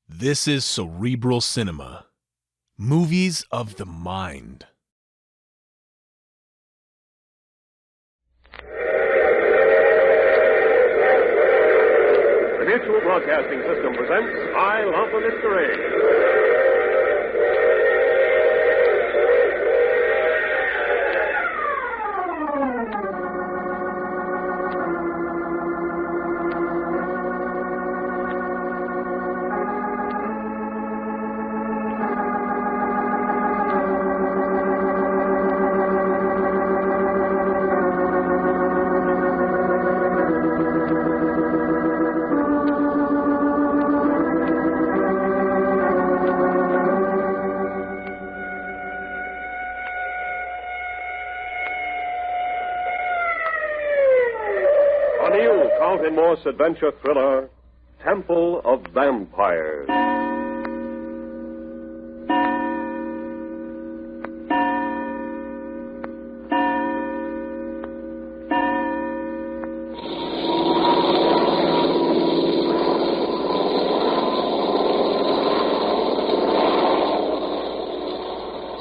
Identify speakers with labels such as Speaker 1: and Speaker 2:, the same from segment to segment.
Speaker 1: This is Cerebral Cinema. Movies of the mind.
Speaker 2: The Mutual Broadcasting System presents I Love the Mystery. Morse adventure thriller, Temple of Vampires.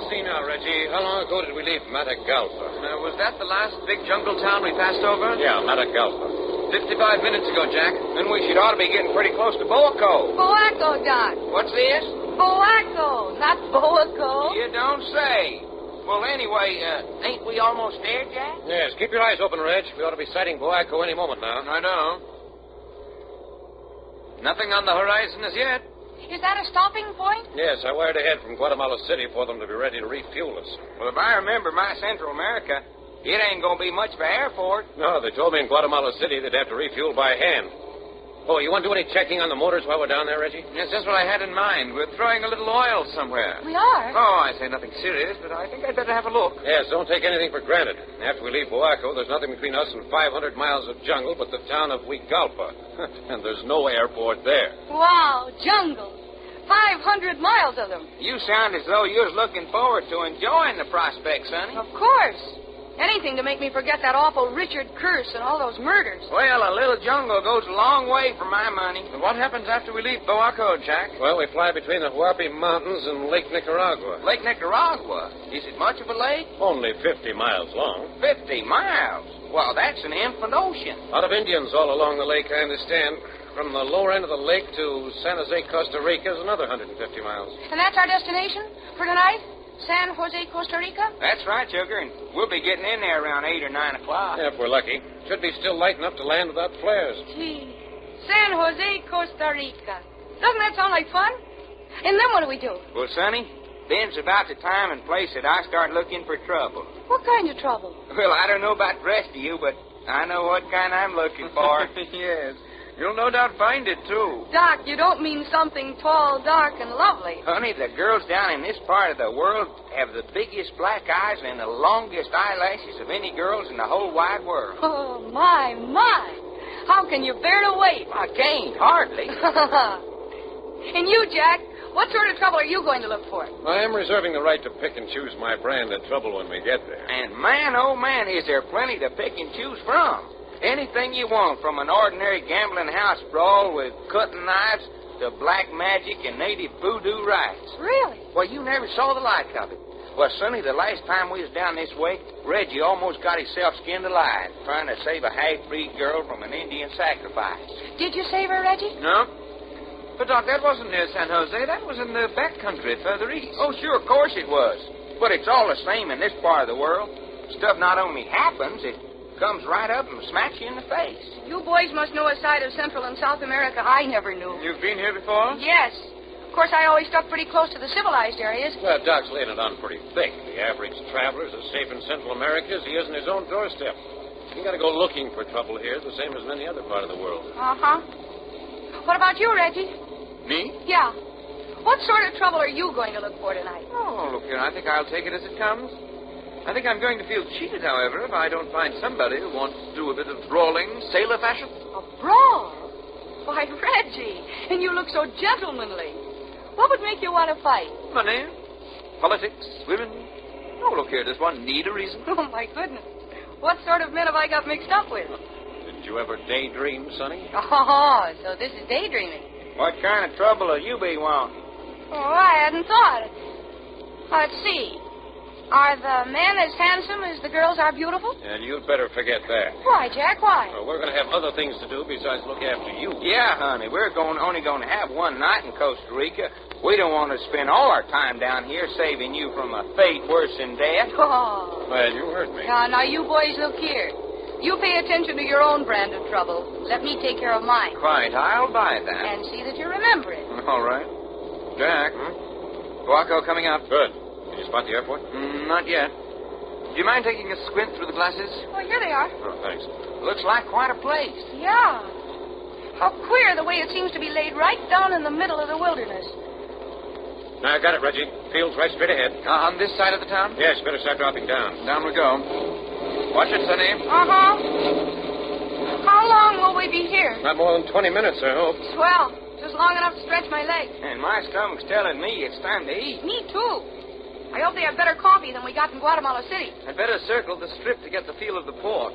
Speaker 3: See now, Reggie, how long ago did we leave Matagalpa? Was that the last big jungle town we passed over? Yeah, Matagalpa. 55 minutes ago, Jack. Then we should ought to be getting pretty close to Boaco.
Speaker 4: Boaco, Doc.
Speaker 3: What's this?
Speaker 4: Boaco, not Boaco.
Speaker 5: You don't say. Well, anyway, ain't we almost there, Jack?
Speaker 3: Yes, keep your eyes open, Reg. We ought to be sighting Boaco any moment now. I know. Nothing on the horizon as yet.
Speaker 4: Is that a stopping point?
Speaker 3: Yes, I wired ahead from Guatemala City for them to be ready to refuel us.
Speaker 5: Well, if I remember my Central America, it ain't going to be much of an airport.
Speaker 3: No, they told me in Guatemala City they'd have to refuel by hand. Oh, you want to do any checking on the motors while we're down there, Reggie? Yes, that's what I had in mind. We're throwing a little oil somewhere.
Speaker 4: We are?
Speaker 3: Oh, I say nothing serious, but I think I'd better have a look. Yes, don't take anything for granted. After we leave Boaco, there's nothing between us and 500 miles of jungle but the town of Huigalpa. And there's no airport there.
Speaker 4: Wow, jungle. 500 miles of them.
Speaker 5: You sound as though you was looking forward to enjoying the prospect, Sonny.
Speaker 4: Of course. Anything to make me forget that awful Richard Curse and all those murders.
Speaker 5: Well, a little jungle goes a long way for my money.
Speaker 3: And what happens after we leave Boaco, Jack? Well, we fly between the Huapi Mountains and Lake Nicaragua.
Speaker 5: Lake Nicaragua? Is it much of a lake?
Speaker 3: Only 50 miles long.
Speaker 5: 50 miles? Well, that's an infant ocean.
Speaker 3: A lot of Indians all along the lake, I understand. From the lower end of the lake to San Jose, Costa Rica is another 150 miles.
Speaker 4: And that's our destination for tonight? San Jose, Costa Rica?
Speaker 5: That's right, Sugar, and we'll be getting in there around 8 or 9 o'clock.
Speaker 3: Yeah, if we're lucky. Should be still light enough to land without flares.
Speaker 4: Gee, San Jose, Costa Rica. Doesn't that sound like fun? And then what do we do?
Speaker 5: Well, Sonny, then's about the time and place that I start looking for trouble.
Speaker 4: What kind of trouble?
Speaker 5: Well, I don't know about the rest of you, but I know what kind I'm looking for.
Speaker 3: Yes. You'll no doubt find it, too.
Speaker 4: Doc, you don't mean something tall, dark, and lovely.
Speaker 5: Honey, the girls down in this part of the world have the biggest black eyes and the longest eyelashes of any girls in the whole wide world.
Speaker 4: Oh, my. How can you bear to wait?
Speaker 5: I can't, hardly.
Speaker 4: And you, Jack, what sort of trouble are you going to look for?
Speaker 3: I am reserving the right to pick and choose my brand of trouble when we get there.
Speaker 5: And man, oh man, is there plenty to pick and choose from. Anything you want, from an ordinary gambling house brawl with cutting knives to black magic and native voodoo rites.
Speaker 4: Really?
Speaker 5: Well, you never saw the like of it. Well, Sonny, the last time we was down this way, Reggie almost got himself skinned alive trying to save a half-breed girl from an Indian sacrifice.
Speaker 4: Did you save her, Reggie?
Speaker 3: No. But, Doc, that wasn't near San Jose. That was in the back country further east.
Speaker 5: Oh, sure, of course it was. But it's all the same in this part of the world. Stuff not only happens, it comes right up and smacks you in the face.
Speaker 4: You boys must know a side of Central and South America I never knew.
Speaker 3: You've been here before?
Speaker 4: Yes. Of course, I always stuck pretty close to the civilized areas.
Speaker 3: Well, Doc's laying it on pretty thick. The average traveler's as safe in Central America as he is in his own doorstep. You got to go looking for trouble here, the same as in any other part of the world.
Speaker 4: Uh-huh. What about you, Reggie?
Speaker 3: Me?
Speaker 4: Yeah. What sort of trouble are you going to look for tonight?
Speaker 3: Oh, look here, I think I'll take it as it comes. I think I'm going to feel cheated, however, if I don't find somebody who wants to do a bit of brawling, sailor fashion.
Speaker 4: A brawl? Why, Reggie, and you look so gentlemanly. What would make you want to fight?
Speaker 3: Money, politics, women. Oh, look here, does one need a reason?
Speaker 4: Oh, my goodness. What sort of men have I got mixed up with?
Speaker 3: Did you ever daydream, Sonny?
Speaker 4: Oh, so this is daydreaming.
Speaker 5: What kind of trouble will you be wanting?
Speaker 4: Oh, I hadn't thought. Let's see. Are the men as handsome as the girls are beautiful?
Speaker 3: And you'd better forget that.
Speaker 4: Why, Jack, why?
Speaker 3: Well, we're going to have other things to do besides look after you.
Speaker 5: Yeah, honey, we're only going to have one night in Costa Rica. We don't want to spend all our time down here saving you from a fate worse than death.
Speaker 4: Oh.
Speaker 3: Well, you heard me.
Speaker 4: Now, you boys look here. You pay attention to your own brand of trouble. Let me take care of mine.
Speaker 5: Quite, I'll buy that.
Speaker 4: And see that you remember it.
Speaker 3: All right. Jack. Guaco coming up. Good. Did you spot the airport?
Speaker 5: Not yet. Do you mind taking a squint through the glasses?
Speaker 4: Oh, here they are.
Speaker 3: Oh, thanks.
Speaker 5: Looks like quite a place.
Speaker 4: Yeah. How queer the way it seems to be laid right down in the middle of the wilderness.
Speaker 3: Now, I got it, Reggie. Field's right straight ahead.
Speaker 5: On this side of the town?
Speaker 3: Yes, better start dropping down.
Speaker 5: Down we go. Watch it, Sonny.
Speaker 4: Uh-huh. How long will we be here?
Speaker 3: Not more than 20 minutes, I hope.
Speaker 4: Swell. Just long enough to stretch my legs.
Speaker 5: And my stomach's telling me it's time to eat.
Speaker 4: Me, too. I hope they have better coffee than we got in Guatemala City.
Speaker 5: I'd better circle the strip to get the feel of the port.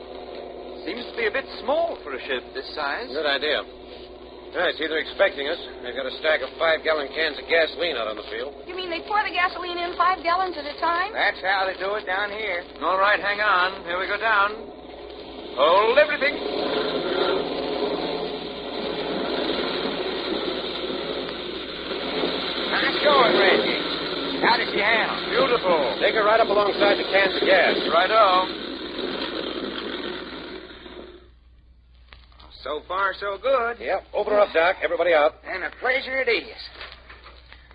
Speaker 5: Seems to be a bit small for a ship this size.
Speaker 3: Good idea. I see they're expecting us. They've got a stack of 5-gallon cans of gasoline out on the field.
Speaker 4: You mean they pour the gasoline in 5 gallons at a time?
Speaker 5: That's how they do it down here.
Speaker 3: All right, hang on. Here we go down. Hold everything.
Speaker 5: Nice going, Reggie. How does she handle?
Speaker 3: Beautiful. Take her right up alongside the cans of gas.
Speaker 5: Right-o. So far, so good.
Speaker 3: Yep. Open her up, Doc. Everybody out.
Speaker 5: And a pleasure it is.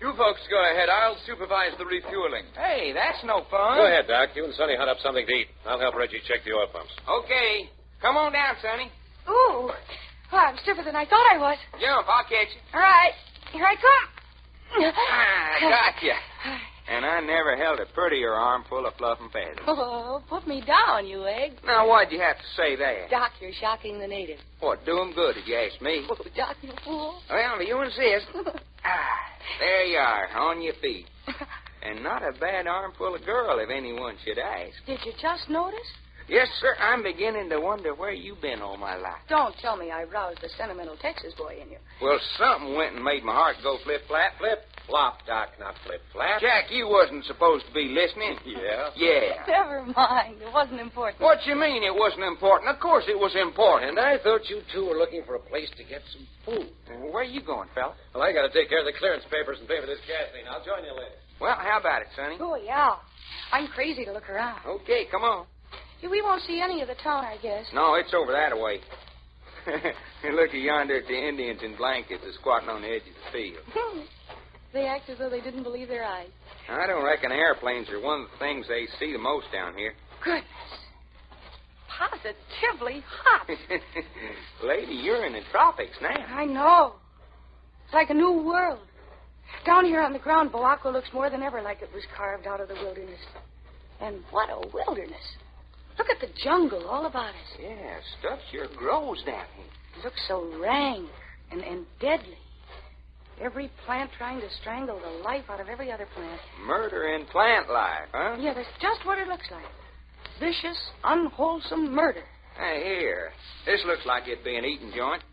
Speaker 6: You folks go ahead. I'll supervise the refueling.
Speaker 5: Hey, that's no fun.
Speaker 3: Go ahead, Doc. You and Sonny hunt up something to eat. I'll help Reggie check the oil pumps.
Speaker 5: Okay. Come on down, Sonny.
Speaker 4: Ooh. Oh, I'm stiffer than I thought I was.
Speaker 5: Jump, I'll catch you.
Speaker 4: All right. Here I come.
Speaker 5: I got you. And I never held a prettier armful of fluff and feathers.
Speaker 4: Oh, put me down, you egg.
Speaker 5: Now, why'd you have to say that?
Speaker 4: Doc, you're shocking the natives.
Speaker 5: What, do 'em good, if you ask me.
Speaker 4: Oh, Doc, you fool.
Speaker 5: Well, if you insist. There you are, on your feet. And not a bad armful of girl, if anyone should ask.
Speaker 4: Did you just notice?
Speaker 5: Yes, sir, I'm beginning to wonder where you've been all my life.
Speaker 4: Don't tell me I roused the sentimental Texas boy in you.
Speaker 5: Well, something went and made my heart go flip-flap.
Speaker 3: Flop, Doc, not flip-flap.
Speaker 5: Jack, you wasn't supposed to be listening.
Speaker 3: Yeah?
Speaker 5: Yeah.
Speaker 4: Never mind. It wasn't important.
Speaker 5: What you mean it wasn't important? Of course it was important.
Speaker 3: And I thought you two were looking for a place to get some food.
Speaker 5: Where are you going, fella?
Speaker 3: Well, I got to take care of the clearance papers and pay for this gasoline. I'll join you later.
Speaker 5: Well, how about it, Sonny?
Speaker 4: Oh, yeah. I'm crazy to look around.
Speaker 5: Okay, come on.
Speaker 4: We won't see any of the town, I guess.
Speaker 5: No, it's over that way. Look yonder at the Indians in blankets squatting on the edge of the field.
Speaker 4: They act as though they didn't believe their eyes.
Speaker 5: I don't reckon airplanes are one of the things they see the most down here.
Speaker 4: Goodness. Positively hot.
Speaker 5: Lady, you're in the tropics now.
Speaker 4: I know. It's like a new world. Down here on the ground, Boaco looks more than ever like it was carved out of the wilderness. And what a wilderness. Look at the jungle all about us.
Speaker 5: Yeah, stuff sure grows down here.
Speaker 4: It looks so rank and deadly. Every plant trying to strangle the life out of every other plant.
Speaker 5: Murder in plant life, huh?
Speaker 4: Yeah, that's just what it looks like. Vicious, unwholesome murder.
Speaker 5: Hey, here. This looks like it'd be an eating joint.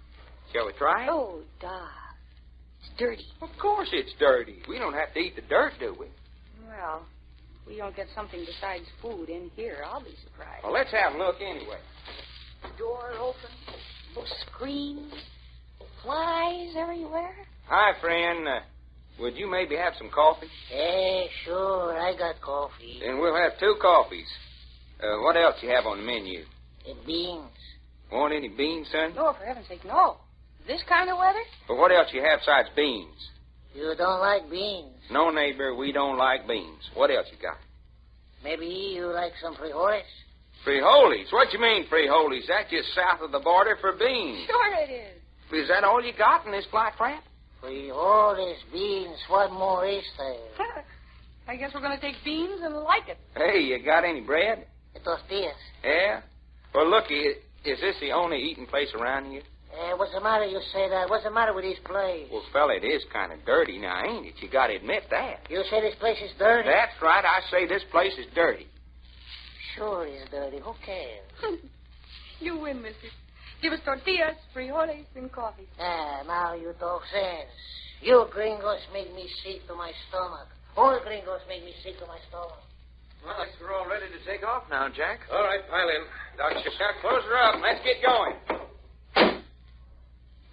Speaker 5: Shall we try it?
Speaker 4: Oh, Doc. It's dirty.
Speaker 5: Of course it's dirty. We don't have to eat the dirt, do we?
Speaker 4: Well, we don't get something besides food in here, I'll be surprised.
Speaker 5: Well, let's have a look anyway.
Speaker 4: Door open, no screens, flies everywhere.
Speaker 5: Hi, friend. Would you maybe have some coffee?
Speaker 7: Yeah, sure. I got coffee.
Speaker 5: Then we'll have 2 coffees. What else you have on the menu?
Speaker 7: And beans.
Speaker 5: Want any beans, son?
Speaker 4: No, for heaven's sake, no. This kind of weather?
Speaker 5: But what else you have besides beans?
Speaker 7: You don't like beans.
Speaker 5: No, neighbor, we don't like beans. What else you got?
Speaker 7: Maybe you like some frijoles?
Speaker 5: Frijoles? What you mean, frijoles? That's just south of the border for beans.
Speaker 4: Sure it is.
Speaker 5: Is that all you got in this black crap?
Speaker 7: Frijoles, beans, what more is there?
Speaker 4: I guess we're going to take beans and like it.
Speaker 5: Hey, you got any bread?
Speaker 7: Tortillas.
Speaker 5: Yeah? Well, looky, is this the only eating place around here?
Speaker 7: What's the matter you say that? What's the matter with this place?
Speaker 5: Well, fella, it is kind of dirty now, ain't it? You got to admit that.
Speaker 7: You say this place is dirty?
Speaker 5: That's right. I say this place is dirty.
Speaker 7: Sure it's dirty. Who cares?
Speaker 4: You win, mister. Give us tortillas, frijoles, and coffee.
Speaker 7: Now you talk sense. You gringos make me sick to my stomach. All gringos make me sick to my stomach.
Speaker 3: Well, I guess we're all ready to take off now, Jack.
Speaker 5: All right, pile in. Dr. Sharp, close her up. Let's get going.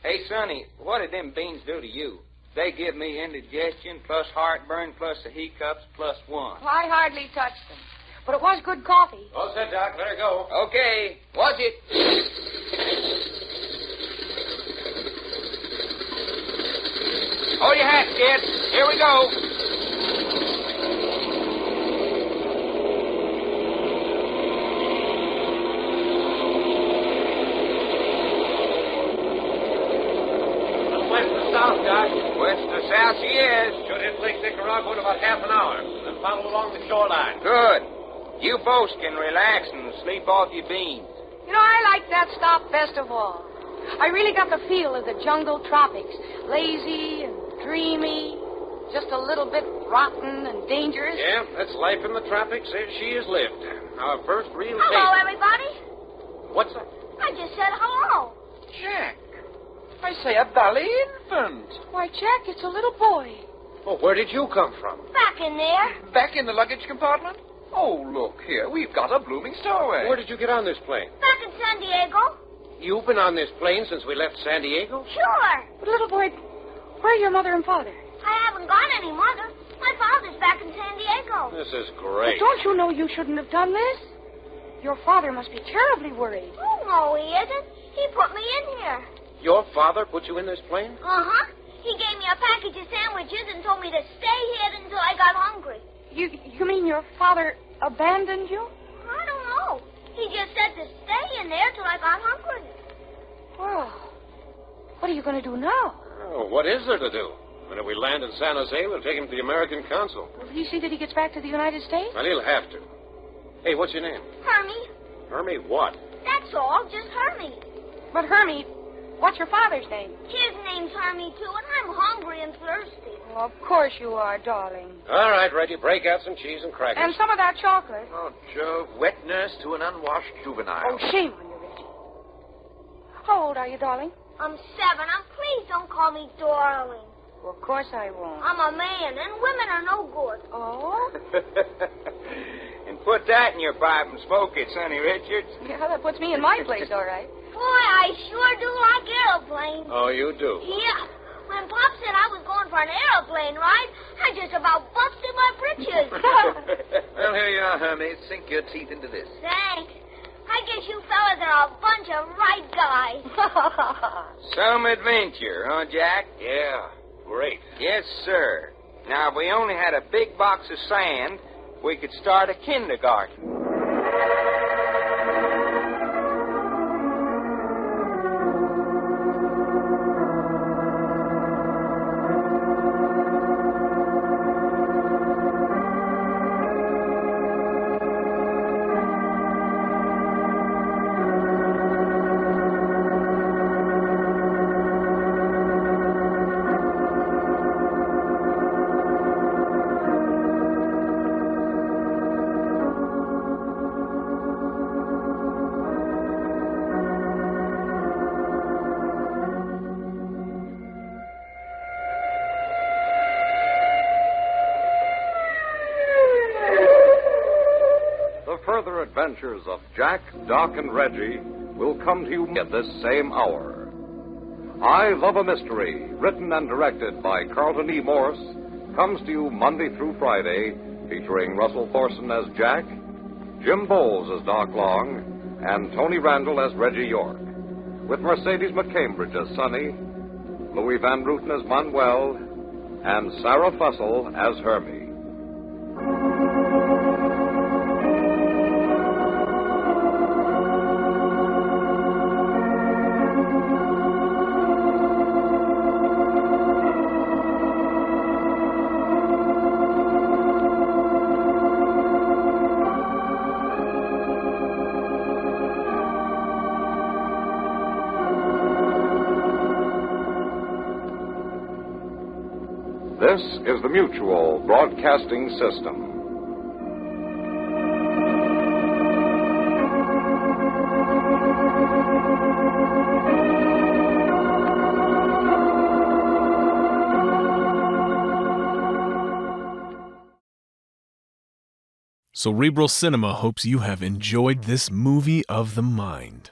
Speaker 5: Hey, Sonny, what did them beans do to you? They give me indigestion plus heartburn plus the hiccups plus one.
Speaker 4: Well, I hardly touched them. But it was good coffee.
Speaker 5: All set, Doc. Let her go. Okay. Watch it. Hold your hats, kids. Here we go.
Speaker 2: West to south, Doc.
Speaker 5: West to south she is.
Speaker 2: Should hit Lake Nicaragua in about half an hour. Then follow along the shoreline.
Speaker 5: Good. You folks can relax and sleep off your beans.
Speaker 4: You know, I like that stop best of all. I really got the feel of the jungle tropics. Lazy and dreamy. Just a little bit rotten and dangerous.
Speaker 2: Yeah, that's life in the tropics as she has lived. Our first real
Speaker 8: Hello,
Speaker 2: taste.
Speaker 8: everybody.
Speaker 2: What's that?
Speaker 8: I just said hello.
Speaker 6: Jack. I say, a bally infant.
Speaker 4: Why, Jack, it's a little boy.
Speaker 2: Oh, where did you come from?
Speaker 8: Back in there.
Speaker 6: Back in the luggage compartment? Oh, look here. We've got a blooming stowaway.
Speaker 2: Where did you get on this plane?
Speaker 8: Back in San Diego.
Speaker 2: You've been on this plane since we left San Diego?
Speaker 8: Sure.
Speaker 4: But, little boy, where are your mother and father?
Speaker 8: I haven't got any mother. My father's back in San Diego.
Speaker 2: This is
Speaker 4: But
Speaker 2: great.
Speaker 4: don't you know you shouldn't have done this? Your father must be terribly worried.
Speaker 8: Oh, no, he isn't. He put me in here.
Speaker 2: Your father put you in this plane?
Speaker 8: Uh-huh. He gave me a package of sandwiches and told me to stay here until I got hungry.
Speaker 4: You mean your father abandoned you?
Speaker 8: I don't know. He just said to stay in there till I got hungry.
Speaker 4: Well, what are you going to do now?
Speaker 2: Oh, what is there to do? When we land in San Jose, we'll take him to the American consul.
Speaker 4: Will he see that he gets back to the United States?
Speaker 2: Well, he'll have to. Hey, what's your name?
Speaker 8: Hermie.
Speaker 2: Hermie what?
Speaker 8: That's all, just Hermie.
Speaker 4: But, Hermie, what's your father's name?
Speaker 8: His name's Hermie, too, and I'm hungry and thirsty.
Speaker 4: Oh, of course you are, darling.
Speaker 2: All right, Reggie, break out some cheese and crackers.
Speaker 4: And some of that chocolate.
Speaker 6: Oh, Jove, wet nurse to an unwashed juvenile.
Speaker 4: Oh, shame on you, Reggie. How old are you, darling?
Speaker 8: I'm 7, and please don't call me darling.
Speaker 4: Well, of course I won't.
Speaker 8: I'm a man, and women are no good.
Speaker 4: Oh?
Speaker 5: And put that in your pipe and smoke it, Sonny Richards.
Speaker 4: Yeah, that puts me in my place, all right.
Speaker 8: Boy, I sure do like airplanes.
Speaker 2: Oh, you do?
Speaker 8: Yeah. When Pop said I was going for an airplane ride, I just about busted my britches.
Speaker 6: Well, here you are, Hermie. Sink your teeth into this.
Speaker 8: Thanks. I guess you fellas are a bunch of right guys.
Speaker 5: Some adventure, huh, Jack?
Speaker 2: Yeah, great.
Speaker 5: Yes, sir. Now, if we only had a big box of sand, we could start a kindergarten.
Speaker 9: Further adventures of Jack, Doc, and Reggie will come to you at this same hour. I Love a Mystery, written and directed by Carlton E. Morse, comes to you Monday through Friday, featuring Russell Thorson as Jack, Jim Bowles as Doc Long, and Tony Randall as Reggie York, with Mercedes McCambridge as Sonny, Louis Van Ruten as Manuel, and Sarah Fussell as Hermie. This is the Mutual Broadcasting System.
Speaker 1: Cerebral Cinema hopes you have enjoyed this movie of the mind.